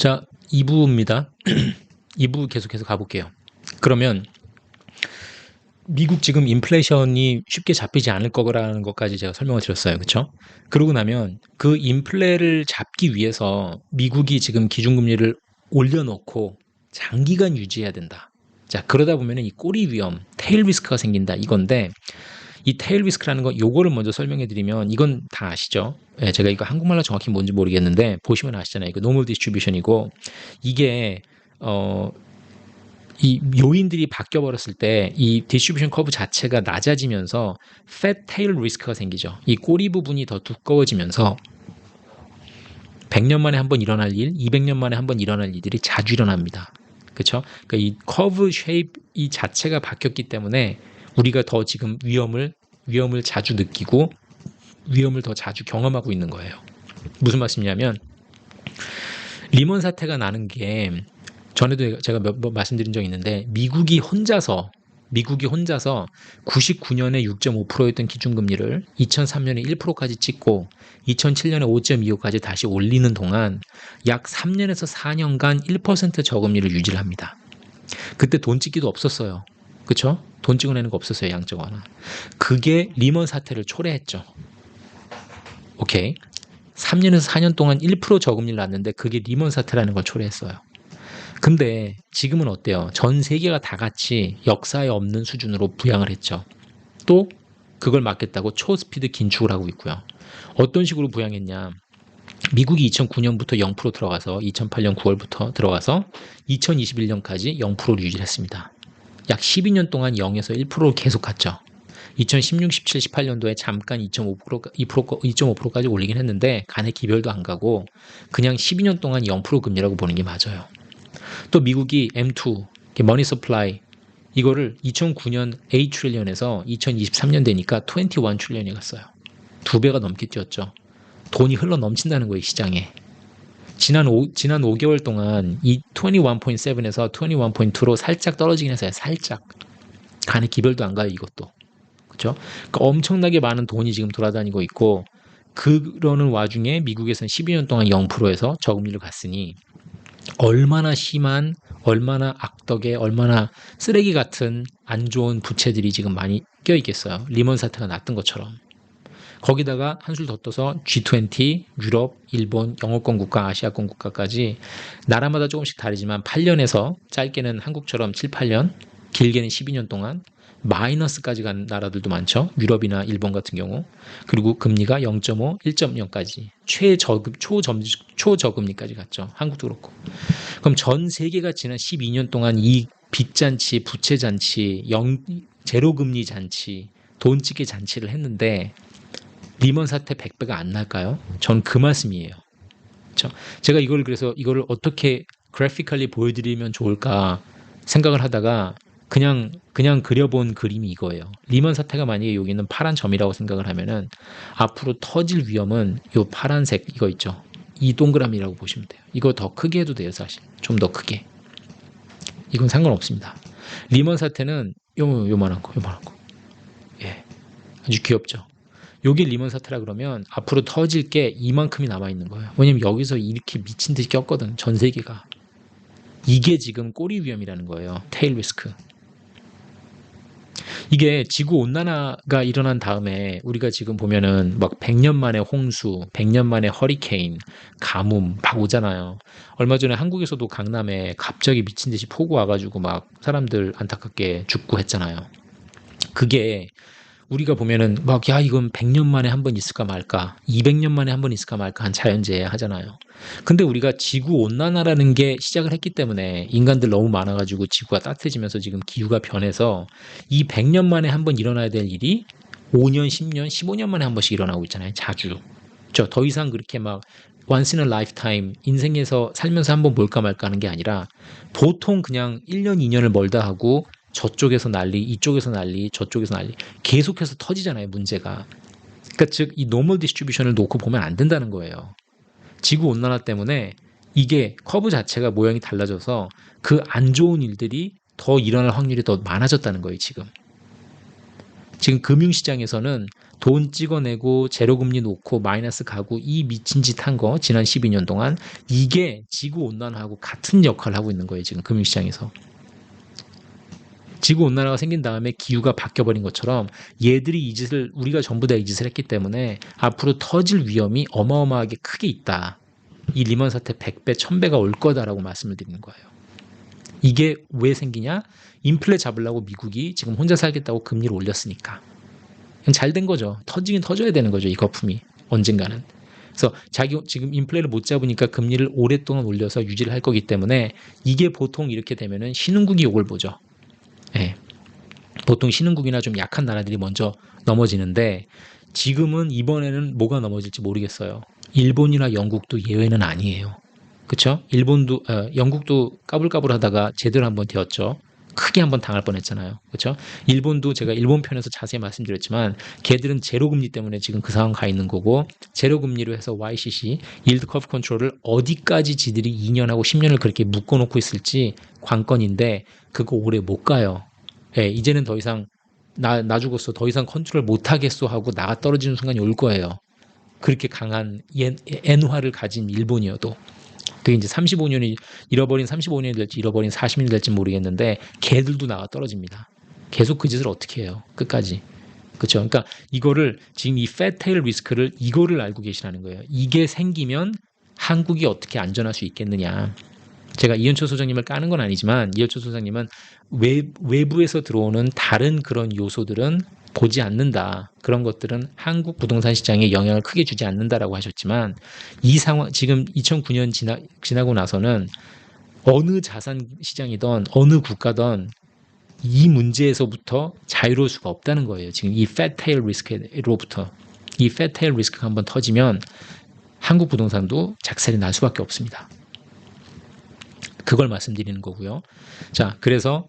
자, 2부입니다. 2부 계속해서 가볼게요. 그러면 미국 지금 인플레이션이 쉽게 잡히지 않을 거라는 것까지 제가 설명을 드렸어요. 그렇죠? 그러고 나면 그 인플레를 잡기 위해서 미국이 지금 기준금리를 올려놓고 장기간 유지해야 된다. 자, 그러다 보면 이 꼬리 위험, 테일 리스크가 생긴다 이건데, 이 테일 리스크라는 거 요거를 먼저 설명해 드리면 이건 다 아시죠? 예, 제가 이거 한국말로 정확히 뭔지 모르겠는데 보시면 아시잖아요. 이거 노멀 디스트리뷰션이고, 이게 이 요인들이 바뀌어 버렸을 때 이 디스트리뷰션 커브 자체가 낮아지면서 팻 테일 리스크가 생기죠. 이 꼬리 부분이 더 두꺼워지면서 100년 만에 한 번 일어날 일, 200년 만에 한 번 일어날 일들이 자주 일어납니다. 그렇죠? 그러니까 이 커브 쉐입 이 자체가 바뀌었기 때문에 우리가 더 지금 위험을 자주 느끼고 위험을 더 자주 경험하고 있는 거예요. 무슨 말씀이냐면, 리먼 사태가 나는 게 전에도 제가 몇 번 말씀드린 적이 있는데, 미국이 혼자서 99년에 6.5%였던 기준금리를 2003년에 1%까지 찍고 2007년에 5.25까지 다시 올리는 동안 약 3년에서 4년간 1% 저금리를 유지를 합니다. 그때 돈 찍기도 없었어요. 그렇죠? 돈 찍어내는 거 없었어요. 양적 완화. 그게 리먼 사태를 초래했죠. 오케이. 3년에서 4년 동안 1% 저금리를 놨는데 그게 리먼 사태라는 걸 초래했어요. 근데 지금은 어때요? 전 세계가 다 같이 역사에 없는 수준으로 부양을 했죠. 또 그걸 막겠다고 초스피드 긴축을 하고 있고요. 어떤 식으로 부양했냐? 미국이 2009년부터 0% 들어가서 2008년 9월부터 들어가서 2021년까지 0%를 유지했습니다. 약 12년 동안 0에서 1%를 계속 갔죠. 2016, 17, 18년도에 잠깐 2.5%까지 올리긴 했는데 간의 기별도 안 가고 그냥 12년 동안 0% 금리라고 보는 게 맞아요. 또 미국이 M2, 머니 서플라이, 이거를 2009년 8 트릴리언에서 2023년 되니까 21 트릴리언이 갔어요. 2배가 넘게 뛰었죠. 돈이 흘러 넘친다는 거예요, 시장에. 지난 5개월 동안 이 21.7에서 21.2로 살짝 떨어지긴 했어요. 살짝. 간의 기별도 안 가요, 이것도. 그렇죠? 그러니까 엄청나게 많은 돈이 지금 돌아다니고 있고, 그러는 와중에 미국에서는 12년 동안 0%에서 저금리를 갔으니 얼마나 심한, 얼마나 악덕의, 얼마나 쓰레기 같은 안 좋은 부채들이 지금 많이 껴있겠어요. 리먼 사태가 났던 것처럼. 거기다가 한술 더 떠서 G20, 유럽, 일본, 영어권 국가, 아시아권 국가까지 나라마다 조금씩 다르지만 8년에서 짧게는 한국처럼 7, 8년, 길게는 12년 동안 마이너스까지 간 나라들도 많죠. 유럽이나 일본 같은 경우. 그리고 금리가 0.5, 1.0까지 초저금리까지 갔죠. 한국도 그렇고. 그럼 전 세계가 지난 12년 동안 이 빚잔치, 부채잔치, 제로금리 잔치, 돈찍기 잔치를 했는데 리먼 사태 100배가 안 날까요? 전 그 말씀이에요. 그렇죠? 제가 그래서 이거를 어떻게 그래피컬리 보여드리면 좋을까 생각을 하다가 그냥 그려본 그림이 이거예요. 리먼 사태가 만약에 여기는 파란 점이라고 생각을 하면은 앞으로 터질 위험은 요 파란색 이거 있죠. 이 동그라미라고 보시면 돼요. 이거 더 크게 해도 돼요, 사실. 좀 더 크게. 이건 상관없습니다. 리먼 사태는 요만한 거. 예. 아주 귀엽죠. 요게 리먼 사태라 그러면 앞으로 터질 게 이만큼이 남아있는 거예요. 왜냐면 여기서 이렇게 미친 듯이 꼈거든, 전 세계가. 이게 지금 꼬리 위험이라는 거예요. 테일 리스크. 이게 지구 온난화가 일어난 다음에 우리가 지금 보면은 막 100년 만에 홍수, 100년 만에 허리케인, 가뭄 막 오잖아요. 얼마 전에 한국에서도 강남에 갑자기 미친 듯이 폭우 와가지고 막 사람들 안타깝게 죽고 했잖아요. 그게 우리가 보면은 막 야 이건 100년 만에 한 번 있을까 말까, 200년 만에 한 번 있을까 말까 한 자연재해 하잖아요. 근데 우리가 지구 온난화라는 게 시작을 했기 때문에 인간들 너무 많아가지고 지구가 따뜻해지면서 지금 기후가 변해서 이 100년 만에 한 번 일어나야 될 일이 5년, 10년, 15년 만에 한 번씩 일어나고 있잖아요. 자주. 더 이상 그렇게 막 once in a lifetime 인생에서 살면서 한 번 볼까 말까 하는 게 아니라 보통 그냥 1년, 2년을 멀다 하고 저쪽에서 난리, 이쪽에서 난리, 저쪽에서 난리 계속해서 터지잖아요, 문제가. 그러니까 즉 이 노멀 디스트리뷰션을 놓고 보면 안 된다는 거예요. 지구 온난화 때문에 이게 커브 자체가 모양이 달라져서 그 안 좋은 일들이 더 일어날 확률이 더 많아졌다는 거예요, 지금. 지금 금융시장에서는 돈 찍어내고 제로금리 놓고 마이너스 가고 이 미친 짓 한 거 지난 12년 동안 이게 지구온난화하고 같은 역할을 하고 있는 거예요. 지금 금융시장에서. 지구온난화가 생긴 다음에 기후가 바뀌어버린 것처럼 얘들이 이 짓을 우리가 전부 다 이 짓을 했기 때문에 앞으로 터질 위험이 어마어마하게 크게 있다. 이 리먼 사태 100배, 1000배가 올 거다라고 말씀을 드리는 거예요. 이게 왜 생기냐? 인플레 잡으려고 미국이 지금 혼자 살겠다고 금리를 올렸으니까. 잘 된 거죠. 터지긴 터져야 되는 거죠. 이 거품이 언젠가는. 그래서 지금 인플레를 못 잡으니까 금리를 오랫동안 올려서 유지를 할 거기 때문에 이게 보통 이렇게 되면은 신흥국이 욕을 보죠. 예. 보통 신흥국이나 좀 약한 나라들이 먼저 넘어지는데 지금은 이번에는 뭐가 넘어질지 모르겠어요. 일본이나 영국도 예외는 아니에요. 그렇죠? 영국도 까불까불하다가 제대로 한번 되었죠. 크게 한번 당할 뻔했잖아요. 그렇죠? 일본도 제가 일본 편에서 자세히 말씀드렸지만 걔들은 제로금리 때문에 지금 그 상황 가 있는 거고 제로금리로 해서 YCC, Yield Curve Control을 어디까지 지들이 2년하고 10년을 그렇게 묶어놓고 있을지 관건인데 그거 오래 못 가요. 예, 이제는 더 이상 나 죽었어. 더 이상 컨트롤 못 하겠어 하고 나가 떨어지는 순간이 올 거예요. 그렇게 강한 엔화를 가진 일본이어도. 그게 이제 35년이 잃어버린 35년이 될지 잃어버린 40년이 될지 모르겠는데 걔들도 나가 떨어집니다. 계속 그 짓을 어떻게 해요? 끝까지. 그렇죠? 그러니까 이거를 지금 이 패테일 리스크를 이거를 알고 계시라는 거예요. 이게 생기면 한국이 어떻게 안전할 수 있겠느냐. 제가 이현철 소장님을 까는 건 아니지만 이현철 소장님은 외부에서 들어오는 다른 그런 요소들은 보지 않는다. 그런 것들은 한국 부동산 시장에 영향을 크게 주지 않는다라고 하셨지만 이 상황 지금 2009년 지나고 나서는 어느 자산 시장이든 어느 국가든 이 문제에서부터 자유로울 수가 없다는 거예요. 지금 이 패테일 리스크로부터 이 패테일 리스크가 한번 터지면 한국 부동산도 작살이 날 수밖에 없습니다. 그걸 말씀드리는 거고요. 자, 그래서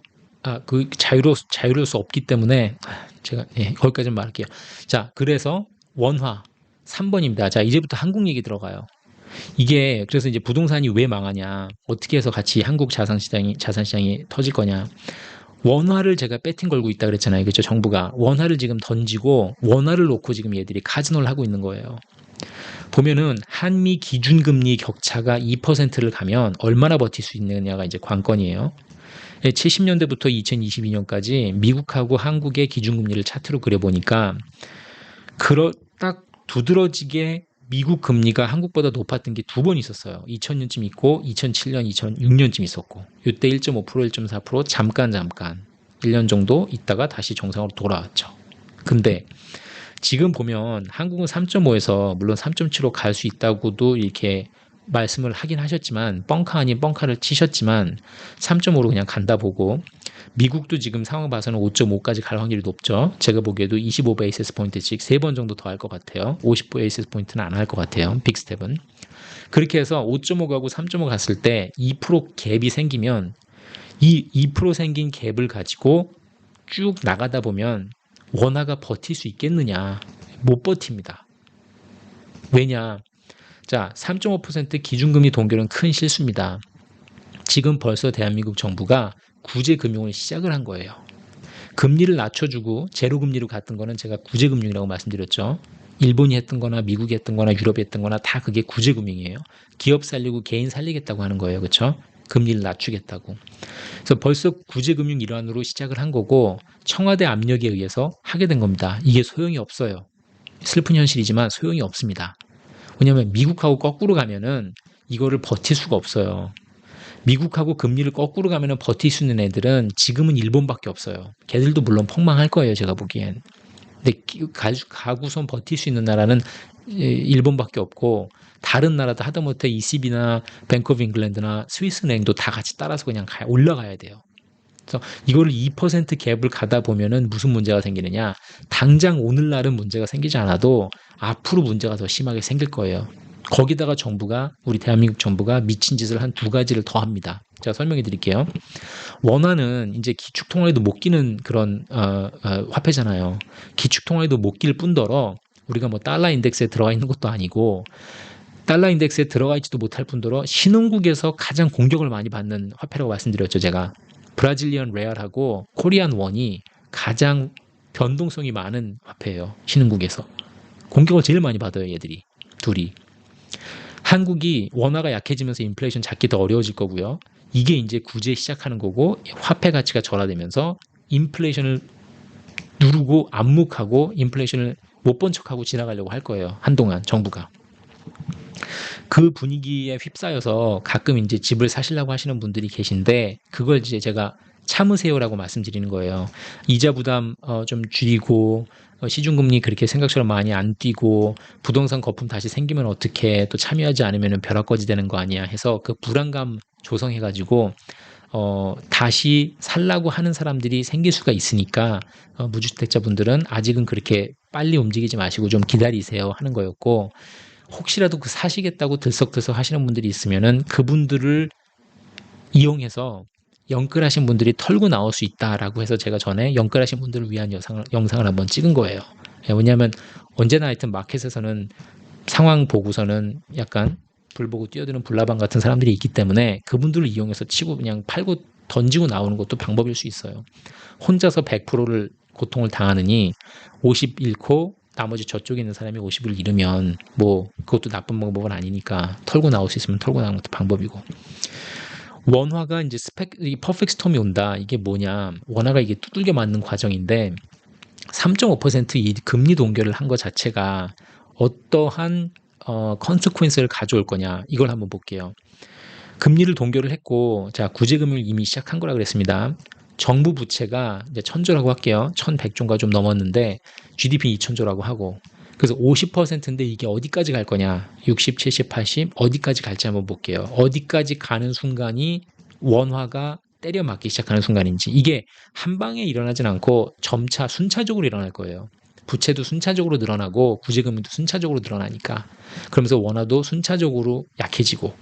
그 자유로울 수 없기 때문에 제가 거기까지만 말할게요. 자, 그래서 원화 3번입니다. 자, 이제부터 한국 얘기 들어가요. 이게 그래서 이제 부동산이 왜 망하냐? 어떻게 해서 같이 한국 자산시장이 터질 거냐? 원화를 제가 배팅 걸고 있다 그랬잖아요. 그렇죠? 정부가 원화를 지금 던지고 원화를 놓고 지금 얘들이 카지노를 하고 있는 거예요. 보면은 한미 기준금리 격차가 2%를 가면 얼마나 버틸 수 있느냐가 이제 관건이에요. 70년대부터 2022년까지 미국하고 한국의 기준금리를 차트로 그려보니까 딱 두드러지게 미국 금리가 한국보다 높았던 게 두 번 있었어요. 2000년쯤 있고 2007년, 2006년쯤 있었고 이때 1.5%, 1.4% 잠깐 1년 정도 있다가 다시 정상으로 돌아왔죠. 근데 지금 보면 한국은 3.5에서 물론 3.7로 갈 수 있다고도 이렇게 말씀을 하긴 하셨지만 뻥카 아닌 뻥카를 치셨지만 3.5로 그냥 간다 보고 미국도 지금 상황 봐서는 5.5까지 갈 확률이 높죠. 제가 보기에도 25 베이시스 포인트씩 3번 정도 더 할 것 같아요. 50 베이시스 포인트는 안 할 것 같아요. 빅스텝은. 그렇게 해서 5.5 가고 3.5 갔을 때 2% 갭이 생기면 이 2% 생긴 갭을 가지고 쭉 나가다 보면 원화가 버틸 수 있겠느냐? 못 버팁니다. 왜냐? 자, 3.5% 기준금리 동결은 큰 실수입니다. 지금 벌써 대한민국 정부가 구제금융을 시작을 한 거예요. 금리를 낮춰주고 제로금리로 갔던 거는 제가 구제금융이라고 말씀드렸죠. 일본이 했던 거나 미국이 했던 거나 유럽이 했던 거나 다 그게 구제금융이에요. 기업 살리고 개인 살리겠다고 하는 거예요. 그렇죠? 금리를 낮추겠다고. 그래서 벌써 구제금융 일환으로 시작을 한 거고 청와대 압력에 의해서 하게 된 겁니다. 이게 소용이 없어요. 슬픈 현실이지만 소용이 없습니다. 왜냐하면 미국하고 거꾸로 가면은 이거를 버틸 수가 없어요. 미국하고 금리를 거꾸로 가면은 버틸 수 있는 애들은 지금은 일본밖에 없어요. 걔들도 물론 폭망할 거예요. 제가 보기엔. 근데 가구선 버틸 수 있는 나라는 일본밖에 없고 다른 나라도 하다못해 ECB나 뱅크 오브 잉글랜드나 스위스은행도 다 같이 따라서 그냥 올라가야 돼요. 그래서 이거를 2% 갭을 가다 보면은 무슨 문제가 생기느냐? 당장 오늘날은 문제가 생기지 않아도 앞으로 문제가 더 심하게 생길 거예요. 거기다가 우리 대한민국 정부가 미친 짓을 한 두 가지를 더 합니다. 제가 설명해 드릴게요. 원화는 이제 기축통화에도 못 끼는 그런 화폐잖아요. 기축통화에도 못 끼를 뿐더러 우리가 뭐 달러 인덱스에 들어가 있는 것도 아니고 달러 인덱스에 들어가 있지도 못할 뿐더러 신흥국에서 가장 공격을 많이 받는 화폐라고 말씀드렸죠. 제가 브라질리언 레알하고 코리안 원이 가장 변동성이 많은 화폐예요. 신흥국에서. 공격을 제일 많이 받아요, 얘들이. 둘이. 한국이 원화가 약해지면서 인플레이션 잡기 더 어려워질 거고요. 이게 이제 구제 시작하는 거고 화폐 가치가 절하되면서 인플레이션을 누르고 암묵하고 인플레이션을 못 본 척하고 지나가려고 할 거예요. 한동안 정부가. 그 분위기에 휩싸여서 가끔 이제 집을 사시려고 하시는 분들이 계신데 그걸 이제 제가 참으세요라고 말씀드리는 거예요. 이자 부담 좀 줄이고 시중금리 그렇게 생각처럼 많이 안 뛰고 부동산 거품 다시 생기면 어떻게 또 참여하지 않으면 벼락거지 되는 거 아니야 해서 그 불안감 조성해가지고 다시 살라고 하는 사람들이 생길 수가 있으니까 무주택자분들은 아직은 그렇게 빨리 움직이지 마시고 좀 기다리세요 하는 거였고 혹시라도 그 사시겠다고 들썩들썩 하시는 분들이 있으면은 그분들을 이용해서 영끌하신 분들이 털고 나올 수 있다라고 해서 제가 전에 영끌하신 분들을 위한 영상을 한번 찍은 거예요. 왜냐하면 언제나 하여튼 마켓에서는 상황 보고서는 약간 불 보고 뛰어드는 불나방 같은 사람들이 있기 때문에 그분들을 이용해서 치고 그냥 팔고 던지고 나오는 것도 방법일 수 있어요. 혼자서 100%를 고통을 당하느니 50 잃고 나머지 저쪽에 있는 사람이 50을 잃으면 뭐 그것도 나쁜 방법은 아니니까 털고 나올 수 있으면 털고 나오는 것도 방법이고 원화가 이제 이 퍼펙트 스톰이 온다. 이게 뭐냐? 원화가 이게 두들겨 맞는 과정인데 3.5% 이 금리 동결을 한 것 자체가 어떠한 컨세퀀스를 가져올 거냐? 이걸 한번 볼게요. 금리를 동결을 했고 자 구제금융을 이미 시작한 거라 그랬습니다. 정부 부채가 이제 1000조라고 할게요. 1100조가 좀 넘었는데 GDP 2000조라고 하고 그래서 50%인데 이게 어디까지 갈 거냐 60, 70, 80 어디까지 갈지 한번 볼게요. 어디까지 가는 순간이 원화가 때려 맞기 시작하는 순간인지 이게 한 방에 일어나진 않고 점차 순차적으로 일어날 거예요. 부채도 순차적으로 늘어나고 구제금융도 순차적으로 늘어나니까 그러면서 원화도 순차적으로 약해지고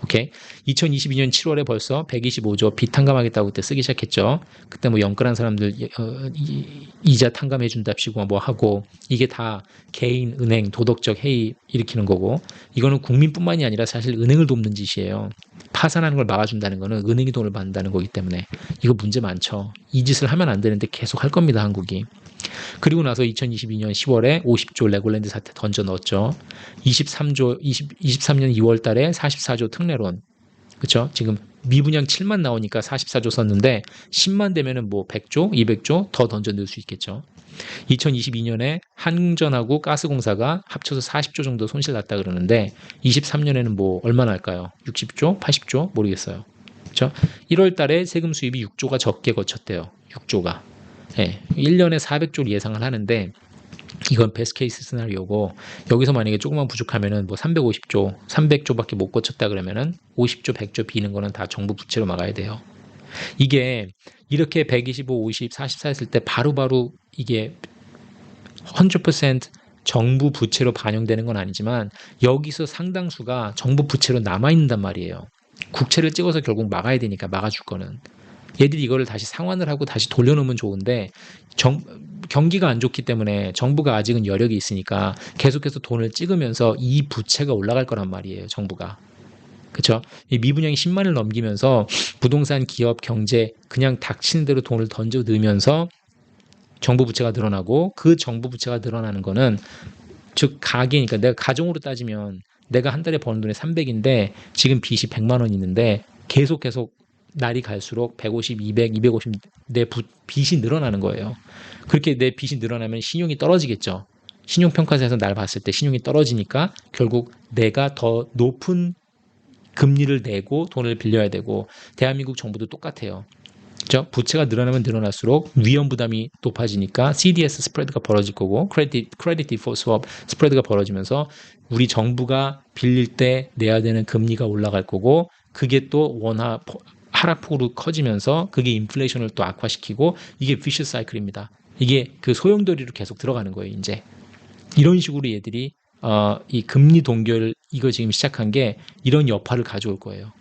오케이. 2022년 7월에 벌써 125조 빚 탕감하겠다고 그때 쓰기 시작했죠. 그때 뭐 영끌한 사람들 이자 탕감해 준답시고 뭐 하고 이게 다 개인 은행 도덕적 해이 일으키는 거고 이거는 국민뿐만이 아니라 사실 은행을 돕는 짓이에요. 파산하는 걸 막아준다는 거는 은행이 돈을 받는다는 거기 때문에 이거 문제 많죠. 이 짓을 하면 안 되는데 계속 할 겁니다, 한국이. 그리고 나서 2022년 10월에 50조 레골랜드 사태 던져 넣었죠. 23년 2월 달에 44조 특례론. 그렇죠? 지금 미분양 7만 나오니까 44조 썼는데 10만 되면은 뭐 100조, 200조 더 던져 넣을 수 있겠죠. 2022년에 한전하고 가스공사가 합쳐서 40조 정도 손실 났다 그러는데 23년에는 뭐 얼마 날까요? 60조, 80조 모르겠어요. 그렇죠? 1월 달에 세금 수입이 6조가 적게 거쳤대요. 6조가. 예, 1년에 400조를 예상을 하는데 이건 베스트 케이스 시나리오고 여기서 만약에 조금만 부족하면은 뭐 350조, 300조밖에 못 거쳤다 그러면은 50조, 100조 비는 거는 다 정부 부채로 막아야 돼요. 이게 이렇게 125, 50, 44 했을 때 바로바로 이게 100% 정부 부채로 반영되는 건 아니지만 여기서 상당수가 정부 부채로 남아있는단 말이에요. 국채를 찍어서 결국 막아야 되니까 막아줄 거는. 얘들이 이거를 다시 상환을 하고 다시 돌려놓으면 좋은데 경기가 안 좋기 때문에 정부가 아직은 여력이 있으니까 계속해서 돈을 찍으면서 이 부채가 올라갈 거란 말이에요. 정부가. 그렇죠? 이 미분양이 10만을 넘기면서 부동산 기업 경제 그냥 닥치는 대로 돈을 던져 넣으면서 정부 부채가 늘어나고 그 정부 부채가 늘어나는 거는 즉 가계니까 내가 가정으로 따지면 내가 한 달에 버는 돈이 300인데 지금 빚이 100만 원 있는데 계속 날이 갈수록 150, 200, 250 내 빚이 늘어나는 거예요. 그렇게 내 빚이 늘어나면 신용이 떨어지겠죠. 신용평가사에서 날 봤을 때 신용이 떨어지니까 결국 내가 더 높은 금리를 내고 돈을 빌려야 되고 대한민국 정부도 똑같아요. 그렇죠? 부채가 늘어나면 늘어날수록 위험 부담이 높아지니까 CDS 스프레드가 벌어질 거고 크레딧 디폴트 스왑 스프레드가 벌어지면서 우리 정부가 빌릴 때 내야 되는 금리가 올라갈 거고 그게 또 원화 하락폭으로 커지면서 그게 인플레이션을 또 악화시키고 이게 비셔스 사이클입니다. 이게 그 소용돌이로 계속 들어가는 거예요. 이제 이런 식으로 얘들이 이 금리 동결 이거 지금 시작한 게 이런 여파를 가져올 거예요.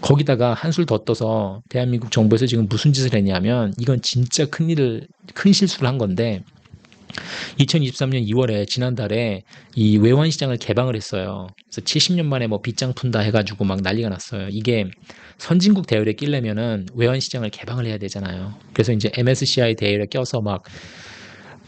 거기다가 한술 더 떠서 대한민국 정부에서 지금 무슨 짓을 했냐면 이건 진짜 큰 실수를 한 건데 2023년 2월에 지난달에 이 외환시장을 개방을 했어요. 그래서 70년 만에 뭐 빚장 푼다 해가지고 막 난리가 났어요. 이게 선진국 대열에 끼려면은 외환시장을 개방을 해야 되잖아요. 그래서 이제 MSCI 대열에 껴서 막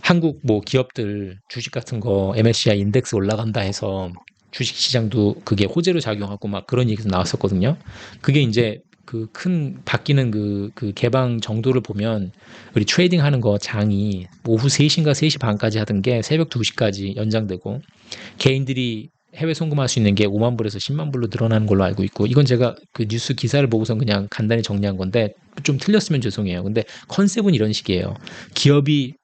한국 뭐 기업들 주식 같은 거 MSCI 인덱스 올라간다 해서 주식 시장도 그게 호재로 작용하고 막 그런 얘기도 나왔었거든요. 그게 이제 그 큰 바뀌는 그 개방 정도를 보면 우리 트레이딩 하는 거 장이 오후 3시인가 3시 반까지 하던 게 새벽 2시까지 연장되고 개인들이 해외 송금할 수 있는 게 5만 불에서 10만 불로 늘어나는 걸로 알고 있고 이건 제가 그 뉴스 기사를 보고선 그냥 간단히 정리한 건데 좀 틀렸으면 죄송해요. 근데 컨셉은 이런 식이에요. 기업이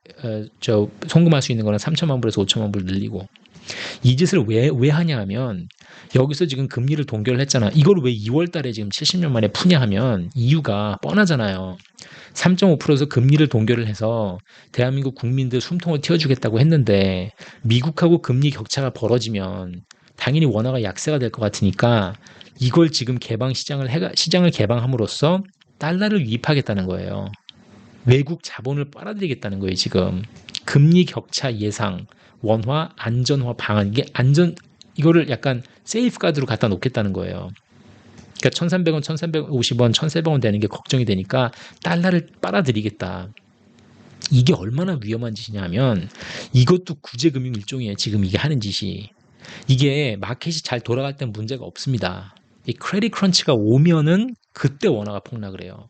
저 송금할 수 있는 거는 3천만 불에서 5천만 불 늘리고 이 짓을 왜 하냐 하면 여기서 지금 금리를 동결을 했잖아. 이걸 왜 2월 달에 지금 70년 만에 푸냐 하면 이유가 뻔하잖아요. 3.5%에서 금리를 동결을 해서 대한민국 국민들 숨통을 틔워주겠다고 했는데 미국하고 금리 격차가 벌어지면 당연히 원화가 약세가 될 것 같으니까 이걸 지금 시장을 개방함으로써 달러를 유입하겠다는 거예요. 외국 자본을 빨아들이겠다는 거예요, 지금. 금리 격차 예상, 원화 안전화 방안, 이거를 약간 세이프가드로 갖다 놓겠다는 거예요. 그러니까 1,300원, 1,350원, 1,400원 되는 게 걱정이 되니까 달러를 빨아들이겠다. 이게 얼마나 위험한 짓이냐면 이것도 구제금융 일종이에요. 지금 이게 하는 짓이. 이게 마켓이 잘 돌아갈 땐 문제가 없습니다. 이 크레딧 크런치가 오면은 그때 원화가 폭락을 해요.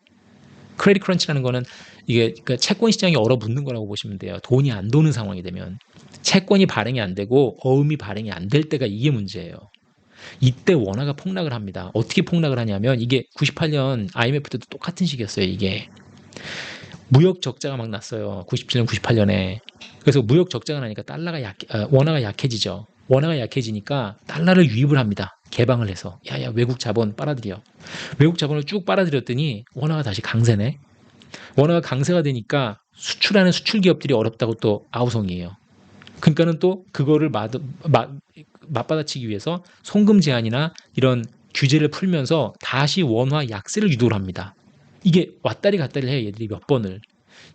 크레딧 크런치라는 거는 이게 그러니까 채권 시장이 얼어붙는 거라고 보시면 돼요. 돈이 안 도는 상황이 되면. 채권이 발행이 안 되고 어음이 발행이 안 될 때가 이게 문제예요. 이때 원화가 폭락을 합니다. 어떻게 폭락을 하냐면 이게 98년 IMF 때도 똑같은 시기였어요. 이게 무역 적자가 막 났어요. 97년, 98년에. 그래서 무역 적자가 나니까 원화가 약해지죠. 원화가 약해지니까 달러를 유입을 합니다. 개방을 해서. 야야 외국 자본 빨아들여. 외국 자본을 쭉 빨아들였더니 원화가 다시 강세네. 원화가 강세가 되니까 수출하는 수출 기업들이 어렵다고 또 아우성이에요. 그러니까는 또 그거를 맞받아치기 위해서 송금 제한이나 이런 규제를 풀면서 다시 원화 약세를 유도를 합니다. 이게 왔다리 갔다리 해요. 얘들이 몇 번을.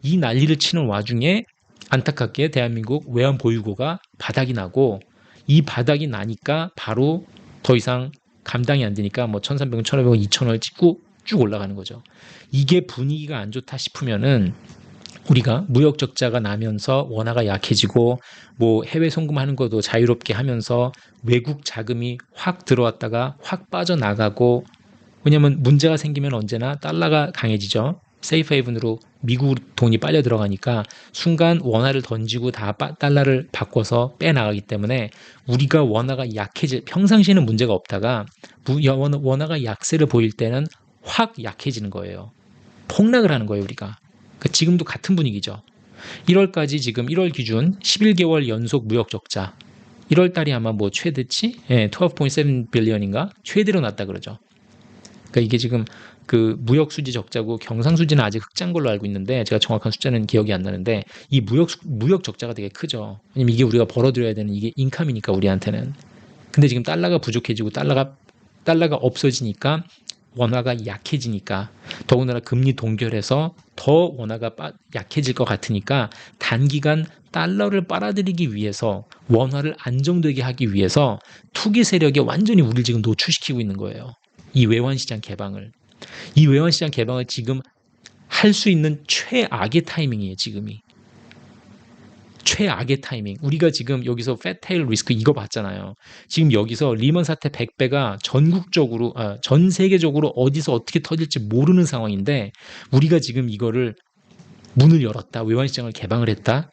이 난리를 치는 와중에 안타깝게 대한민국 외환 보유고가 바닥이 나고 이 바닥이 나니까 바로 더 이상 감당이 안 되니까 뭐 1,300원, 1,500원, 2,000원을 찍고 쭉 올라가는 거죠. 이게 분위기가 안 좋다 싶으면은 우리가 무역 적자가 나면서 원화가 약해지고 뭐 해외 송금하는 것도 자유롭게 하면서 외국 자금이 확 들어왔다가 확 빠져나가고 왜냐면 문제가 생기면 언제나 달러가 강해지죠. 세이프 헤이븐으로 미국 돈이 빨려 들어가니까 순간 원화를 던지고 다 달러를 바꿔서 빼나가기 때문에 우리가 원화가 평상시에는 문제가 없다가 원화가 약세를 보일 때는 확 약해지는 거예요. 폭락을 하는 거예요, 우리가. 그러니까 지금도 같은 분위기죠. 1월까지 지금 1월 기준 11개월 연속 무역 적자. 1월 달이 아마 뭐 최대치? 예, 12.7 빌리언인가? 최대로 났다 그러죠. 그러니까 이게 지금 그 무역 수지 적자고 경상 수지는 아직 흑자인 걸로 알고 있는데 제가 정확한 숫자는 기억이 안 나는데 이 무역 적자가 되게 크죠. 왜냐면 이게 우리가 벌어들여야 되는 이게 인컴이니까 우리한테는. 근데 지금 달러가 부족해지고 달러가 없어지니까 원화가 약해지니까 더군다나 금리 동결해서 더 원화가 약해질 것 같으니까 단기간 달러를 빨아들이기 위해서 원화를 안정되게 하기 위해서 투기 세력에 완전히 우리를 지금 노출시키고 있는 거예요. 이 외환시장 개방을. 이 외환시장 개방을 지금 할 수 있는 최악의 타이밍이에요. 지금이. 최악의 타이밍. 우리가 지금 여기서 패테일 리스크 이거 봤잖아요. 지금 여기서 리먼 사태 100배가 전 세계적으로 어디서 어떻게 터질지 모르는 상황인데 우리가 지금 이거를 문을 열었다. 외환시장을 개방을 했다.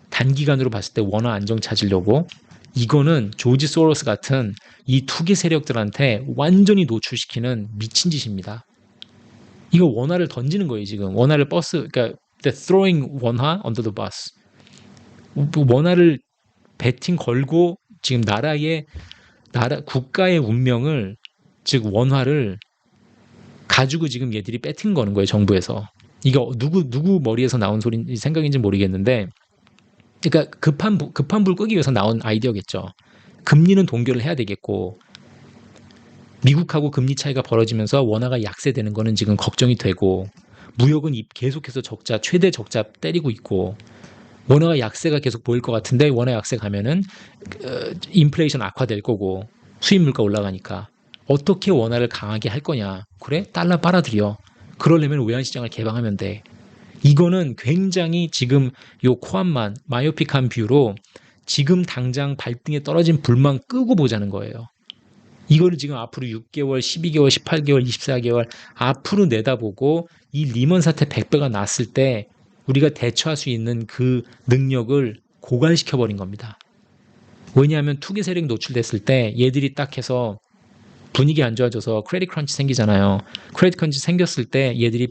단기간으로 봤을 때 원화 안정 찾으려고 이거는 조지 소로스 같은 이 투기 세력들한테 완전히 노출시키는 미친 짓입니다. 이거 원화를 던지는 거예요, 지금. 그러니까 throwing 원화 under the bus. 원화를 베팅 걸고 지금 국가의 운명을 즉 원화를 가지고 지금 얘들이 배팅 거는 거예요, 정부에서. 이거 누구 머리에서 나온 생각인지 모르겠는데 그러니까 급한 불 끄기 위해서 나온 아이디어겠죠. 금리는 동결을 해야 되겠고 미국하고 금리 차이가 벌어지면서 원화가 약세되는 거는 지금 걱정이 되고 무역은 계속해서 최대 적자 때리고 있고 원화가 약세가 계속 보일 것 같은데 원화 약세 가면은 인플레이션 악화될 거고 수입 물가 올라가니까 어떻게 원화를 강하게 할 거냐. 그래? 달러 빨아들여. 그러려면 외환시장을 개방하면 돼. 이거는 굉장히 지금 요 코앞만 마이오픽한 뷰로 지금 당장 발등에 떨어진 불만 끄고 보자는 거예요. 이거를 지금 앞으로 6개월, 12개월, 18개월, 24개월 앞으로 내다보고 이 리먼 사태 100배가 났을 때 우리가 대처할 수 있는 그 능력을 고갈시켜버린 겁니다. 왜냐하면 투기 세력 노출됐을 때 얘들이 딱 해서 분위기 안 좋아져서 크레딧 크런치 생기잖아요. 크레딧 크런치 생겼을 때 얘들이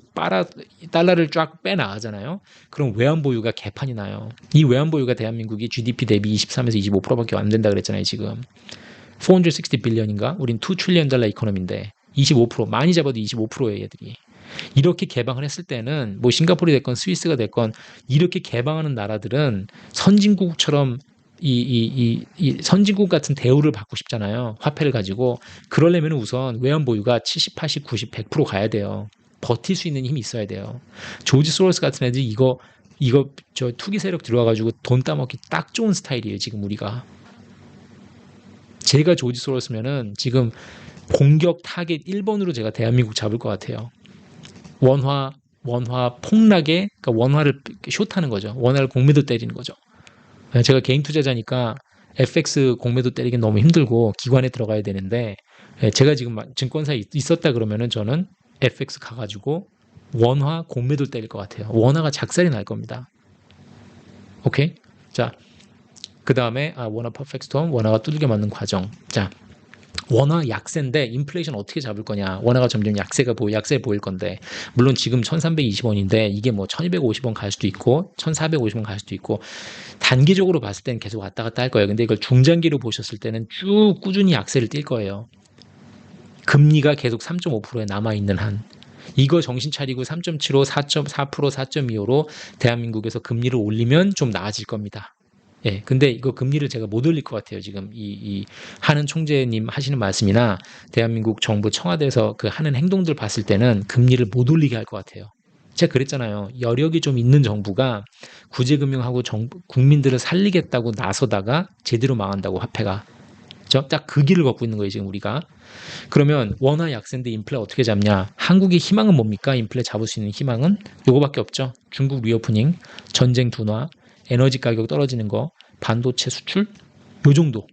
달러를 쫙 빼나가잖아요. 그럼 외환 보유가 개판이 나요. 이 외환 보유가 대한민국이 GDP 대비 23에서 25%밖에 안 된다 그랬잖아요, 지금. 460 빌리언인가? 우린 2 트릴리언 달러 이코노미인데 25% 많이 잡아도 25%예요, 얘들이. 이렇게 개방을 했을 때는 뭐 싱가포르이 됐건 스위스가 됐건 이렇게 개방하는 나라들은 선진국처럼 이 선진국 같은 대우를 받고 싶잖아요. 화폐를 가지고. 그러려면 우선 외환 보유가 70, 80, 90, 100% 가야 돼요. 버틸 수 있는 힘이 있어야 돼요. 조지 소로스 같은 애들이 이거 저 투기 세력 들어와가지고 돈 따먹기 딱 좋은 스타일이에요. 지금 우리가. 제가 조지 소로스면은 지금 공격 타겟 1번으로 제가 대한민국 잡을 것 같아요. 원화 폭락에, 그러니까 원화를 숏하는 거죠. 원화를 공매도 때리는 거죠. 제가 개인 투자자니까 FX 공매도 때리기 너무 힘들고 기관에 들어가야 되는데, 제가 지금 증권사에 있었다 그러면은 저는 FX 가가지고 원화 공매도 때릴 것 같아요. 원화가 작살이 날 겁니다. 오케이? 자, 그 다음에 원화 퍼펙트 스톰, 원화가 두들겨 맞는 과정. 자, 원화 약세인데 인플레이션 어떻게 잡을 거냐. 원화가 점점 약세 보일 건데, 물론 지금 1320원인데 이게 뭐 1250원 갈 수도 있고 1450원 갈 수도 있고, 단기적으로 봤을 때는 계속 왔다 갔다 할 거예요. 근데 이걸 중장기로 보셨을 때는 쭉 꾸준히 약세를 띌 거예요. 금리가 계속 3.5%에 남아있는 한. 이거 정신 차리고 3.75, 4.4%, 4.25로 대한민국에서 금리를 올리면 좀 나아질 겁니다. 예, 근데 이거 금리를 제가 못 올릴 것 같아요. 지금 이 하는 총재님 하시는 말씀이나 대한민국 정부 청와대에서 그 하는 행동들 봤을 때는 금리를 못 올리게 할 것 같아요. 제가 그랬잖아요. 여력이 좀 있는 정부가 구제금융하고 국민들을 살리겠다고 나서다가 제대로 망한다고, 화폐가. 딱 그 길을 걷고 있는 거예요, 지금 우리가. 그러면 원화 약세인데 인플레 어떻게 잡냐? 한국의 희망은 뭡니까? 인플레 잡을 수 있는 희망은 요거밖에 없죠. 중국 리오프닝, 전쟁 둔화, 에너지 가격 떨어지는 거, 반도체 수출, 요 정도.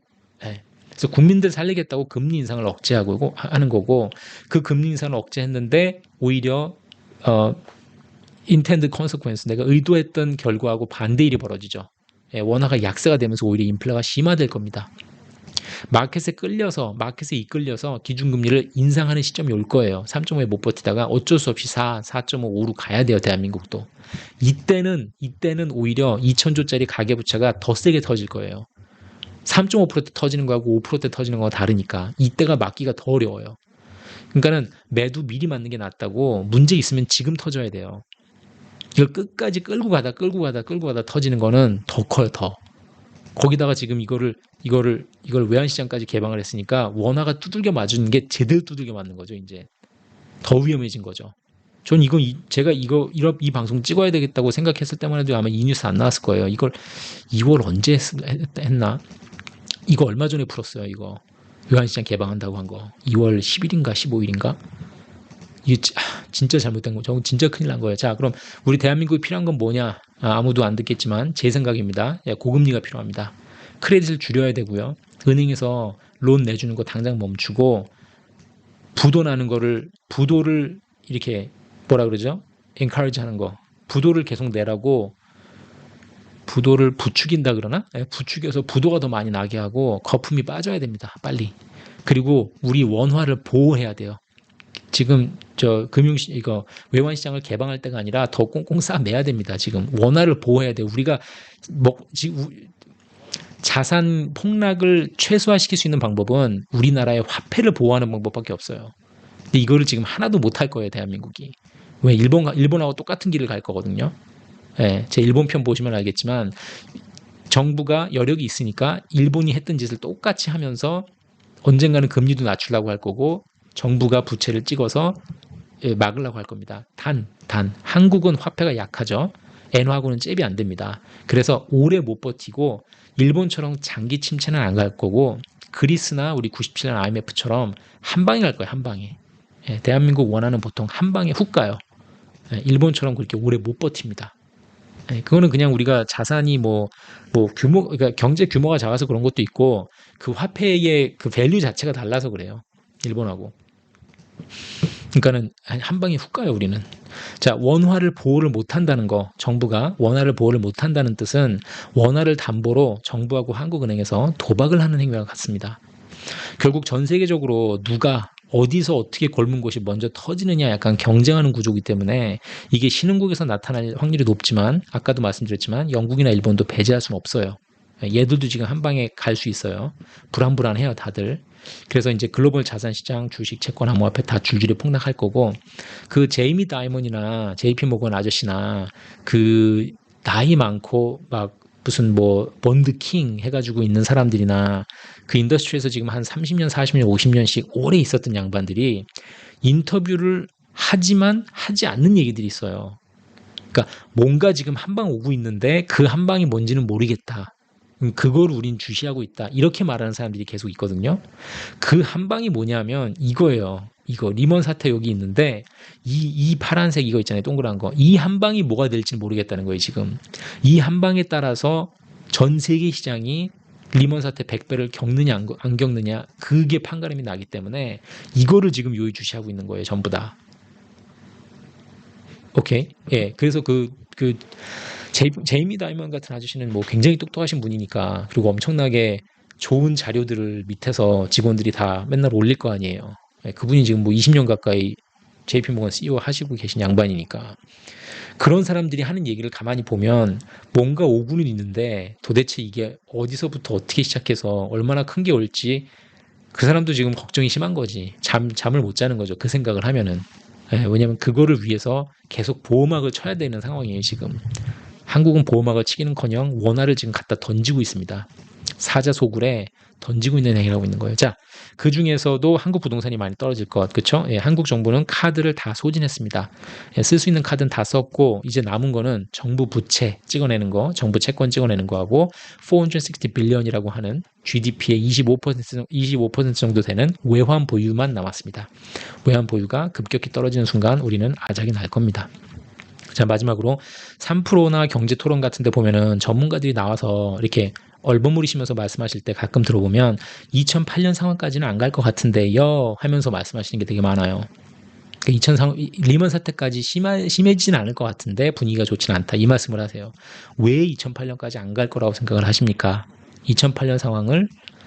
예. 그래서 국민들 살리겠다고 금리 인상을 억제하고 하는 거고, 그 금리 인상을 억제했는데 오히려 intended consequence, 내가 의도했던 결과하고 반대 일이 벌어지죠. 예, 원화가 약세가 되면서 오히려 인플레가 심화될 겁니다. 마켓에 이끌려서 기준금리를 인상하는 시점이 올 거예요. 3.5에 못 버티다가 어쩔 수 없이 4.5, 5로 가야 돼요, 대한민국도. 이때는 오히려 2,000조짜리 가계부채가 더 세게 터질 거예요. 3.5%대 터지는 거하고 5%대 터지는 거가 다르니까 이때가 막기가 더 어려워요. 그러니까는 매도 미리 맞는 게 낫다고. 문제 있으면 지금 터져야 돼요. 이걸 끝까지 끌고 가다 터지는 거는 더 커요, 더. 거기다가 지금 이걸 외환시장까지 개방을 했으니까 원화가 두들겨 맞는 게 제대로 두들겨 맞는 거죠, 이제. 더 위험해진 거죠. 전 제가 이 방송 찍어야 되겠다고 생각했을 때만 해도 아마 이 뉴스 안 나왔을 거예요. 이걸 2월 언제 했나? 이거 얼마 전에 풀었어요, 이거. 외환시장 개방한다고 한 거. 2월 10일인가 15일인가? 이게 진짜 잘못된 거. 저건 진짜 큰일 난 거예요. 자, 그럼 우리 대한민국이 필요한 건 뭐냐? 아무도 안 듣겠지만 제 생각입니다. 고금리가 필요합니다. 크레딧을 줄여야 되고요. 은행에서 론 내주는 거 당장 멈추고, 부도를 이렇게 뭐라 그러죠? encourage 하는 거. 부도를 계속 내라고, 부도를 부추긴다 그러나? 부추겨서 부도가 더 많이 나게 하고 거품이 빠져야 됩니다. 빨리. 그리고 우리 원화를 보호해야 돼요. 지금 이거 외환시장을 개방할 때가 아니라 더 꽁꽁 싸매야 됩니다. 지금 원화를 보호해야 돼요. 우리가 자산 폭락을 최소화시킬 수 있는 방법은 우리나라의 화폐를 보호하는 방법밖에 없어요. 근데 이거를 지금 하나도 못할 거예요, 대한민국이. 왜? 일본하고 똑같은 길을 갈 거거든요. 예, 제 일본 편 보시면 알겠지만 정부가 여력이 있으니까 일본이 했던 짓을 똑같이 하면서 언젠가는 금리도 낮추려고 할 거고, 정부가 부채를 찍어서 막으려고 할 겁니다. 단 한국은 화폐가 약하죠. 엔화하고는 잽이 안 됩니다. 그래서 오래 못 버티고 일본처럼 장기 침체는 안 갈 거고, 그리스나 우리 97년 IMF처럼 한 방에 갈 거예요. 한 방에. 대한민국 원화는 보통 한 방에 훅 가요. 일본처럼 그렇게 오래 못 버팁니다. 그거는 그냥 우리가 자산이 그러니까 경제 규모가 작아서 그런 것도 있고, 그 화폐의 그 밸류 자체가 달라서 그래요. 일본하고. 그러니까는 한 방에 훅 가요, 우리는. 자, 원화를 보호를 못 한다는 거, 정부가 원화를 보호를 못 한다는 뜻은 원화를 담보로 정부하고 한국은행에서 도박을 하는 행위와 같습니다. 결국 전 세계적으로 누가 어디서 어떻게 곪은 곳이 먼저 터지느냐 약간 경쟁하는 구조이기 때문에 이게 신흥국에서 나타날 확률이 높지만, 아까도 말씀드렸지만 영국이나 일본도 배제할 수는 없어요. 얘들도 지금 한 방에 갈 수 있어요. 불안불안해요, 다들. 그래서 이제 글로벌 자산 시장, 주식, 채권, 암호화폐 다 줄줄이 폭락할 거고, 그 제이미 다이먼이나 JP 모건 아저씨나 그 나이 많고 막 무슨 번드 킹 해가지고 있는 사람들이나 그 인더스트리에서 지금 한 30년, 40년, 50년씩 오래 있었던 양반들이 인터뷰를 하지만 하지 않는 얘기들이 있어요. 그러니까 뭔가 지금 한 방 오고 있는데 그 한 방이 뭔지는 모르겠다. 그걸 우린 주시하고 있다. 이렇게 말하는 사람들이 계속 있거든요. 그 한 방이 뭐냐면 이거예요. 이거 리먼 사태 여기 있는데 이 파란색 이거 있잖아요. 동그란 거. 이 한 방이 뭐가 될지 모르겠다는 거예요, 지금. 이 한 방에 따라서 전 세계 시장이 리먼 사태 100배를 겪느냐 안 겪느냐, 그게 판가름이 나기 때문에 이거를 지금 요의주시하고 있는 거예요, 전부 다. 오케이. 예. 그래서 제이미 다이먼 같은 아저씨는 굉장히 똑똑하신 분이니까, 그리고 엄청나게 좋은 자료들을 밑에서 직원들이 다 맨날 올릴 거 아니에요. 예, 그분이 지금 20년 가까이 JP 모건 CEO 하시고 계신 양반이니까. 그런 사람들이 하는 얘기를 가만히 보면 뭔가 오구는 있는데 도대체 이게 어디서부터 어떻게 시작해서 얼마나 큰 게 올지, 그 사람도 지금 걱정이 심한 거지. 잠을 못 자는 거죠, 그 생각을 하면은. 예, 왜냐면 그거를 위해서 계속 보호막을 쳐야 되는 상황이에요, 지금. 한국은 보호막을 치기는커녕 원화를 지금 갖다 던지고 있습니다. 사자소굴에 던지고 있는 행위를 하고 있는 거예요. 자, 그 중에서도 한국 부동산이 많이 떨어질 것, 그렇죠? 예, 한국 정부는 카드를 다 소진했습니다. 예, 쓸 수 있는 카드는 다 썼고, 이제 남은 거는 정부 부채 찍어내는 거, 정부 채권 찍어내는 거하고 460 빌리언이라고 하는 GDP의 25% 정도 되는 외환 보유만 남았습니다. 외환 보유가 급격히 떨어지는 순간 우리는 아작이 날 겁니다. 자, 마지막으로 3프로나 경제토론 같은 데 보면은 전문가들이 나와서 이렇게 얼버무리시면서 말씀하실 때 가끔 들어보면 2008년 상황까지는 안 갈 것 같은데요 하면서 말씀하시는 게 되게 많아요. 리먼 사태까지 심해지진 않을 것 같은데 분위기가 좋지는 않다, 이 말씀을 하세요. 왜 2008년까지 안 갈 거라고 생각을 하십니까? 2008년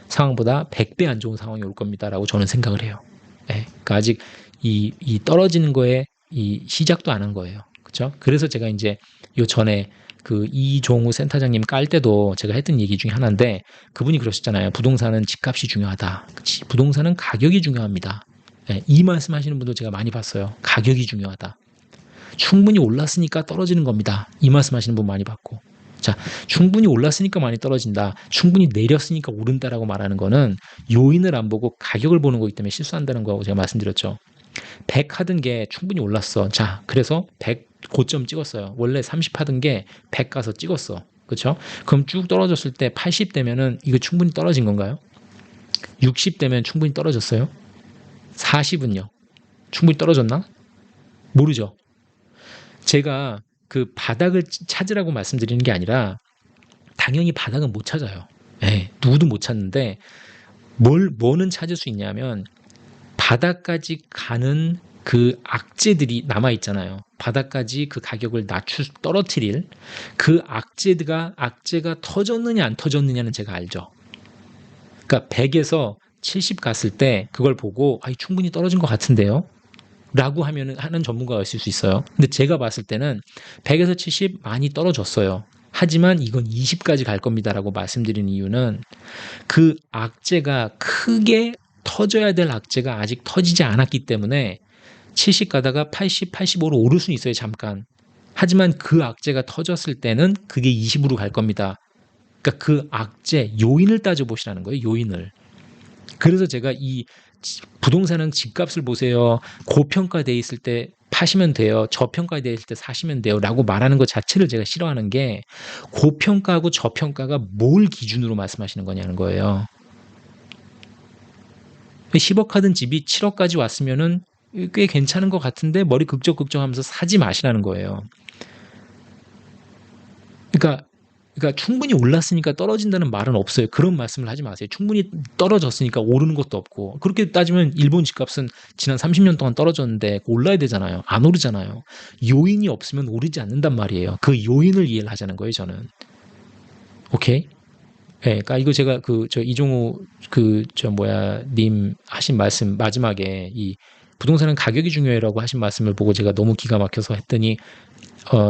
상황보다 100배 안 좋은 상황이 올 겁니다라고 저는 생각을 해요. 네, 그러니까 아직 이 떨어지는 거에 이 시작도 안 한 거예요. 그렇죠? 그래서 제가 이제 요 전에 그 이종우 센터장님 깔 때도 제가 했던 얘기 중에 하나인데, 그분이 그러셨잖아요. 부동산은 집값이 중요하다. 부동산은 가격이 중요합니다. 네, 이 말씀하시는 분도 제가 많이 봤어요. 가격이 중요하다. 충분히 올랐으니까 떨어지는 겁니다. 이 말씀하시는 분 많이 봤고. 자, 충분히 올랐으니까 많이 떨어진다, 충분히 내렸으니까 오른다라고 말하는 거는 요인을 안 보고 가격을 보는 거기 때문에 실수한다는 거라고 제가 말씀드렸죠. 100 하던 게 충분히 올랐어. 자, 그래서 100 고점 찍었어요. 원래 30 하던 게 100 가서 찍었어. 그렇죠? 그럼 쭉 떨어졌을 때 80 되면은 이거 충분히 떨어진 건가요? 60 되면 충분히 떨어졌어요? 40은요? 충분히 떨어졌나? 모르죠. 제가 그 바닥을 찾으라고 말씀드리는 게 아니라, 당연히 바닥은 못 찾아요. 예, 누구도 못 찾는데 뭐는 찾을 수 있냐면, 바닥까지 가는 그 악재들이 남아 있잖아요. 바닥까지 그 가격을 떨어뜨릴 그 악재가 터졌느냐 안 터졌느냐는 제가 알죠. 그러니까 100에서 70 갔을 때 그걸 보고 충분히 떨어진 것 같은데요 라고 하는 전문가가 있을 수 있어요. 근데 제가 봤을 때는 100에서 70 많이 떨어졌어요. 하지만 이건 20까지 갈 겁니다라고 말씀드리는 이유는, 그 악재가 크게 터져야 될 악재가 아직 터지지 않았기 때문에 70 가다가 80, 85로 오를 수는 있어요, 잠깐. 하지만 그 악재가 터졌을 때는 그게 20으로 갈 겁니다. 그러니까 그 악재, 요인을 따져보시라는 거예요, 요인을. 그래서 제가 이 부동산은 집값을 보세요, 고평가돼 있을 때 파시면 돼요, 저평가돼 있을 때 사시면 돼요 라고 말하는 것 자체를 제가 싫어하는 게, 고평가하고 저평가가 뭘 기준으로 말씀하시는 거냐는 거예요. 10억 하던 집이 7억까지 왔으면은 꽤 괜찮은 것 같은데 머리 극적극적하면서 사지 마시라는 거예요. 그러니까 충분히 올랐으니까 떨어진다는 말은 없어요. 그런 말씀을 하지 마세요. 충분히 떨어졌으니까 오르는 것도 없고. 그렇게 따지면 일본 집값은 지난 30년 동안 떨어졌는데 올라야 되잖아요. 안 오르잖아요. 요인이 없으면 오르지 않는단 말이에요. 그 요인을 이해를 하자는 거예요, 저는. 오케이? 예, 그러니까 이거 제가 이종우 님 하신 말씀 마지막에 이 부동산은 가격이 중요해라고 하신 말씀을 보고 제가 너무 기가 막혀서 했더니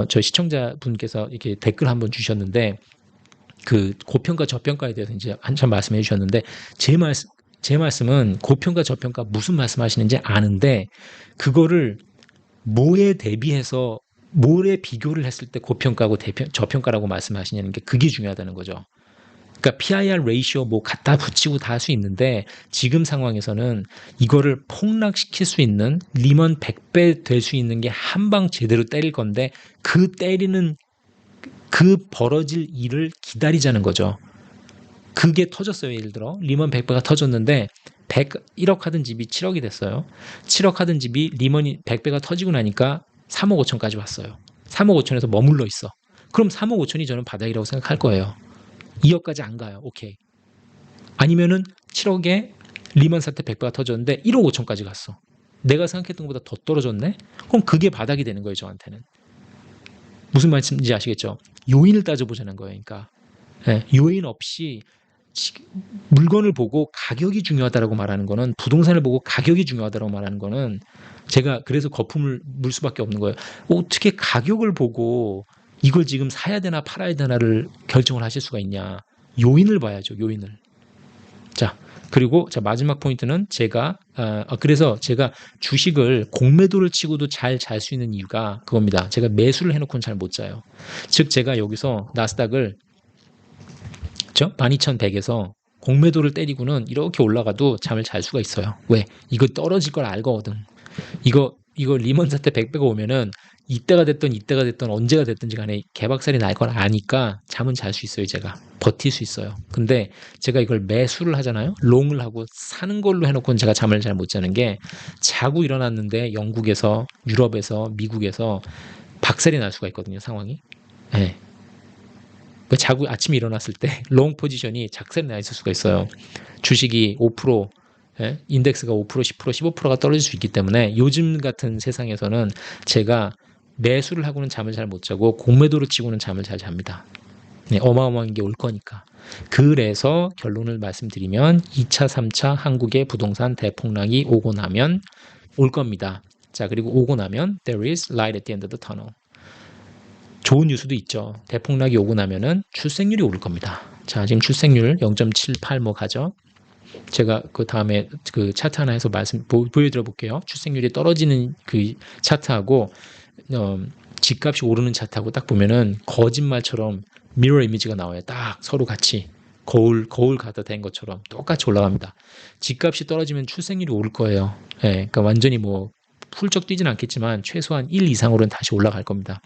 저 시청자분께서 이렇게 댓글 한번 주셨는데 그 고평가 저평가에 대해서 이제 한참 말씀해 주셨는데 제 말씀은 고평가 저평가 무슨 말씀하시는지 아는데 그거를 뭐에 대비해서 뭐에 비교를 했을 때 고평가고 저평가라고 말씀하시냐는 게 그게 중요하다는 거죠. 그러니까 PIR 레이시오 뭐 갖다 붙이고 다 할 수 있는데 지금 상황에서는 이거를 폭락시킬 수 있는 리먼 100배 될 수 있는 게 한 방 제대로 때릴 건데 그 때리는 그 벌어질 일을 기다리자는 거죠. 그게 터졌어요. 예를 들어 리먼 100배가 터졌는데 1억 하던 집이 7억이 됐어요. 7억 하던 집이 리먼이 100배가 터지고 나니까 3억 5천까지 왔어요. 3억 5천에서 머물러 있어. 그럼 3억 5천이 저는 바닥이라고 생각할 거예요. 2억까지 안 가요. 오케이. 아니면은 7억에 리먼 사태 100배가 터졌는데 1억 5천까지 갔어. 내가 생각했던 것보다 더 떨어졌네? 그럼 그게 바닥이 되는 거예요, 저한테는. 무슨 말씀인지 아시겠죠? 요인을 따져보자는 거예요. 그러니까 요인 없이 물건을 보고 가격이 중요하다라고 말하는 거는 부동산을 보고 가격이 중요하다라고 말하는 거는 제가 그래서 거품을 물 수밖에 없는 거예요. 어떻게 가격을 보고 이걸 지금 사야 되나 팔아야 되나를 결정을 하실 수가 있냐. 요인을 봐야죠. 요인을. 자, 그리고 마지막 포인트는 그래서 제가 주식을 공매도를 치고도 잘 수 있는 이유가 그겁니다. 제가 매수를 해놓고는 잘 못 자요. 즉 제가 여기서 나스닥을 12,100에서 공매도를 때리고는 이렇게 올라가도 잠을 잘 수가 있어요. 왜? 이거 떨어질 걸 알거든. 이거 리먼 사태 100배가 오면은 이때가 됐던 언제가 됐든지 간에 개박살이 날 걸 아니까 잠은 잘 수 있어요. 제가 버틸 수 있어요. 근데 제가 이걸 매수를 하잖아요. 롱을 하고 사는 걸로 해놓고는 제가 잠을 잘 못 자는 게 자고 일어났는데 영국에서 유럽에서 미국에서 박살이 날 수가 있거든요. 상황이. 네. 자고 아침에 일어났을 때 롱 포지션이 작살이 나 있을 수가 있어요. 주식이 5%, 인덱스가 5%, 10%, 15%가 떨어질 수 있기 때문에 요즘 같은 세상에서는 제가 매수를 하고는 잠을 잘 못 자고 공매도를 치고는 잠을 잘 잡니다. 네, 어마어마한 게 올 거니까. 그래서 결론을 말씀드리면 2차, 3차 한국의 부동산 대폭락이 오고 나면 올 겁니다. 자, 그리고 오고 나면 there is light at the end of the tunnel. 좋은 뉴스도 있죠. 대폭락이 오고 나면은 출생률이 오를 겁니다. 자, 지금 출생률 0.78 뭐 가죠. 제가 그 다음에 그 차트 하나 해서 보여드려 볼게요. 출생률이 떨어지는 그 차트하고 집값이 오르는 차트하고 딱 보면은 거짓말처럼 미러 이미지가 나와요. 딱 서로 같이 거울 갖다 댄 것처럼 똑같이 올라갑니다. 집값이 떨어지면 출생률이 오를 거예요. 예, 그러니까 완전히 뭐 훌쩍 뛰진 않겠지만 최소한 1 이상으로는 다시 올라갈 겁니다.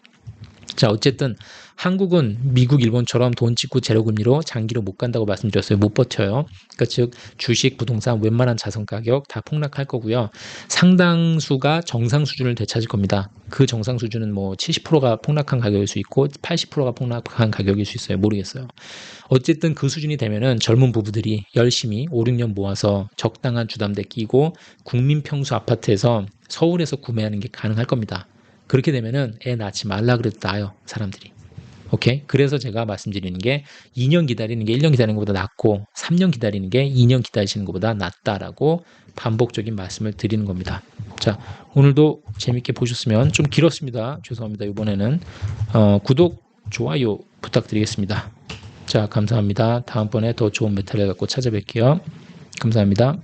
자, 어쨌든 한국은 미국, 일본처럼 돈 찍고 재료금리로 장기로 못 간다고 말씀드렸어요. 못 버텨요. 그러니까 즉 주식, 부동산, 웬만한 자산 가격 다 폭락할 거고요. 상당수가 정상 수준을 되찾을 겁니다. 그 정상 수준은 뭐 70%가 폭락한 가격일 수 있고 80%가 폭락한 가격일 수 있어요. 모르겠어요. 어쨌든 그 수준이 되면은 젊은 부부들이 열심히 5, 6년 모아서 적당한 주담대 끼고 국민평수 아파트에서 서울에서 구매하는 게 가능할 겁니다. 그렇게 되면은 애 낳지 말라 그래도 나아요, 사람들이. 오케이? 그래서 제가 말씀드리는 게 2년 기다리는 게 1년 기다리는 것보다 낫고 3년 기다리는 게 2년 기다리시는 것보다 낫다라고 반복적인 말씀을 드리는 겁니다. 자, 오늘도 재밌게 보셨으면 좀 길었습니다. 죄송합니다. 이번에는 구독, 좋아요 부탁드리겠습니다. 자, 감사합니다. 다음번에 더 좋은 메탈을 갖고 찾아뵐게요. 감사합니다.